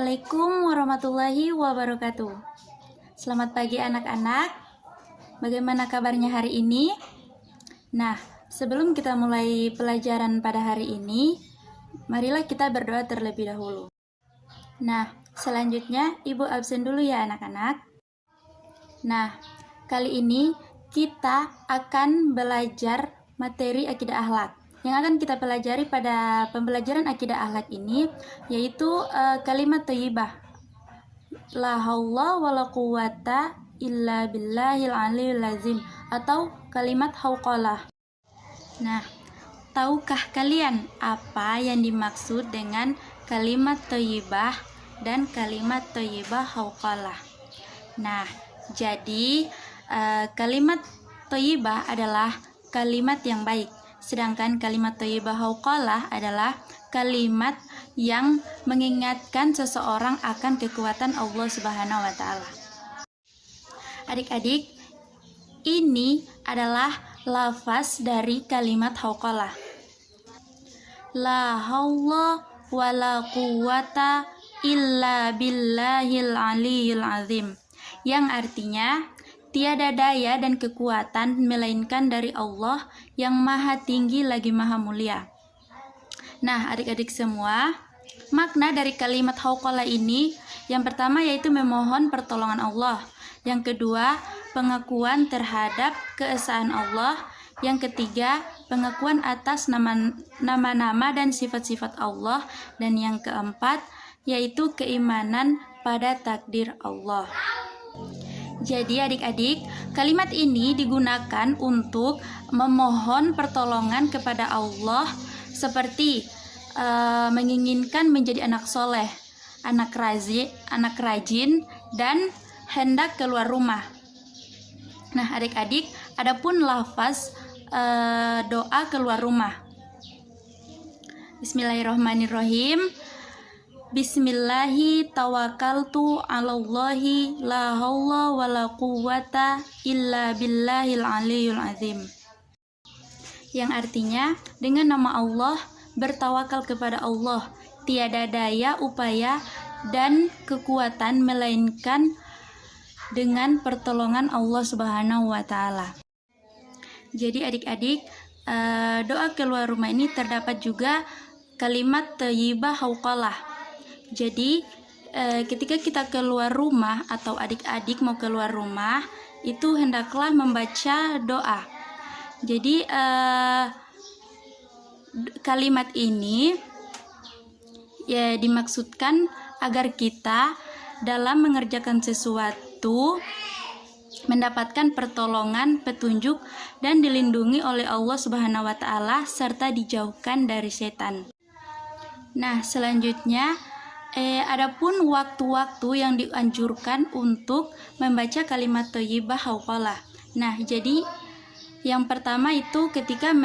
Assalamualaikum warahmatullahi wabarakatuh. Selamat pagi anak-anak. Bagaimana kabarnya hari ini? Nah, sebelum kita mulai pelajaran pada hari ini, marilah kita berdoa terlebih dahulu. Nah, selanjutnya Ibu absen dulu ya anak-anak. Nah, kali ini kita akan belajar materi akidah akhlak. Yang akan kita pelajari pada pembelajaran akidah akhlak ini yaitu kalimat thayyibah. La haula wala quwata illa billahil aliyil azim atau kalimat hauqalah. Nah, tahukah kalian apa yang dimaksud dengan kalimat thayyibah dan kalimat thayyibah hauqalah? Nah, jadi kalimat thayyibah adalah kalimat yang baik. Sedangkan kalimat thayyibah hauqalah adalah kalimat yang mengingatkan seseorang akan kekuatan Allah Subhanahu wa taala. Adik-adik, ini adalah lafaz dari kalimat hauqalah. La haula wala quwata illa billahil aliyil azim. Yang artinya tiada daya dan kekuatan melainkan dari Allah yang maha tinggi lagi maha mulia. Nah, adik-adik semua, makna dari kalimat hauqalah ini yang pertama yaitu memohon pertolongan Allah. Yang kedua, pengakuan terhadap keesaan Allah. Yang ketiga, pengakuan atas nama-nama dan sifat-sifat Allah. Dan yang keempat, yaitu keimanan pada takdir Allah. Jadi adik-adik, kalimat ini digunakan untuk memohon pertolongan kepada Allah seperti menginginkan menjadi anak soleh, anak rajin, dan hendak keluar rumah. Nah adik-adik, adapun lafaz doa keluar rumah. Bismillahirrahmanirrahim. Bismillahi tawakkaltu 'alallahi la haula wala quwwata illa billahil aliyul azim. Yang artinya, dengan nama Allah bertawakal kepada Allah, tiada daya, upaya dan kekuatan melainkan dengan pertolongan Allah Subhanahu wa taala. Jadi adik-adik, doa keluar rumah ini terdapat juga kalimat thayyibah hauqalah. Jadi ketika kita keluar rumah atau adik-adik mau keluar rumah, itu hendaklah membaca doa. Jadi kalimat ini ya dimaksudkan agar kita dalam mengerjakan sesuatu mendapatkan pertolongan, petunjuk, dan dilindungi oleh Allah Subhanahu wa taala serta dijauhkan dari setan. Nah, selanjutnya adapun waktu-waktu yang dianjurkan untuk membaca kalimat thayyibah hauqalah. Nah, jadi yang pertama itu ketika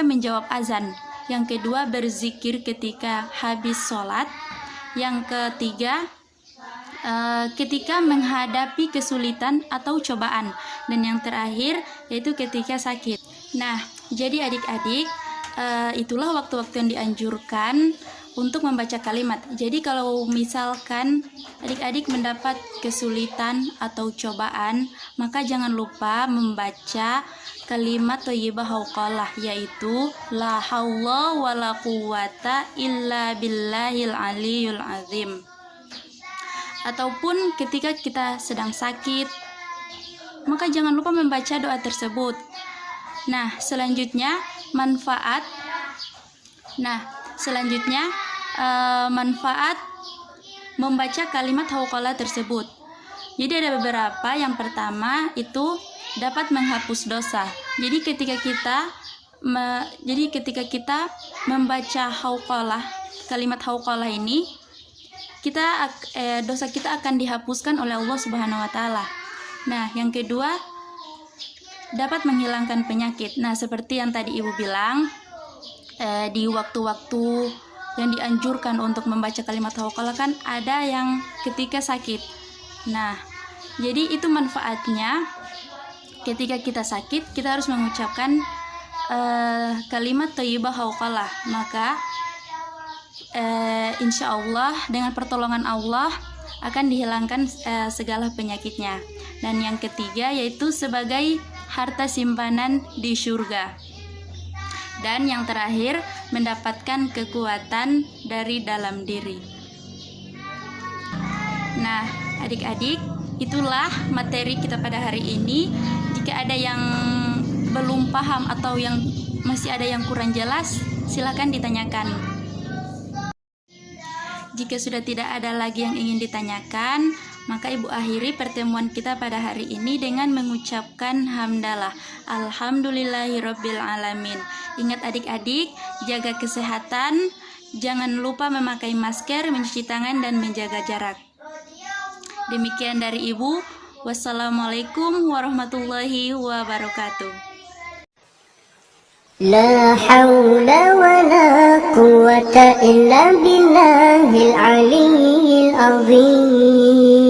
menjawab azan. Yang kedua berzikir ketika habis sholat. Yang ketiga ketika menghadapi kesulitan atau cobaan. Dan yang terakhir yaitu ketika sakit. Nah, jadi adik-adik, itulah waktu-waktu yang dianjurkan untuk membaca kalimat. Jadi kalau misalkan adik-adik mendapat kesulitan atau cobaan, maka jangan lupa membaca kalimat thayyibah hauqalah, yaitu la haula wala quwata illa billahil aliyul azim. Ataupun ketika kita sedang sakit, maka jangan lupa membaca doa tersebut. Nah, selanjutnya manfaat membaca kalimat hauqalah tersebut. Jadi ada beberapa. Yang pertama itu dapat menghapus dosa. Jadi ketika kita membaca hauqalah, kalimat hauqalah ini, dosa kita akan dihapuskan oleh Allah Subhanahu wa taala. Nah, yang kedua dapat menghilangkan penyakit. Nah, seperti yang tadi Ibu bilang, di waktu-waktu yang dianjurkan untuk membaca kalimat hauqalah kan ada yang ketika sakit. Nah, jadi itu manfaatnya. Ketika kita sakit, kita harus mengucapkan kalimat thayyibah hauqalah. Maka insya Allah dengan pertolongan Allah akan dihilangkan segala penyakitnya. Dan yang ketiga yaitu sebagai harta simpanan di surga. Dan yang terakhir mendapatkan kekuatan dari dalam diri. Nah, adik-adik, itulah materi kita pada hari ini. Jika ada yang belum paham atau yang masih ada yang kurang jelas, silakan ditanyakan. Jika sudah tidak ada lagi yang ingin ditanyakan, maka Ibu akhiri pertemuan kita pada hari ini dengan mengucapkan hamdalah. Alhamdulillahirabbil alamin. Ingat adik-adik, jaga kesehatan, jangan lupa memakai masker, mencuci tangan dan menjaga jarak. Demikian dari Ibu. Wassalamualaikum warahmatullahi wabarakatuh. لا حول ولا قوة إلا بالله العلي العظيم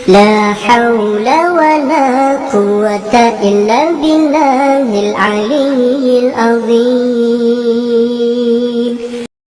لا حول ولا قوة إلا بالله العلي العظيم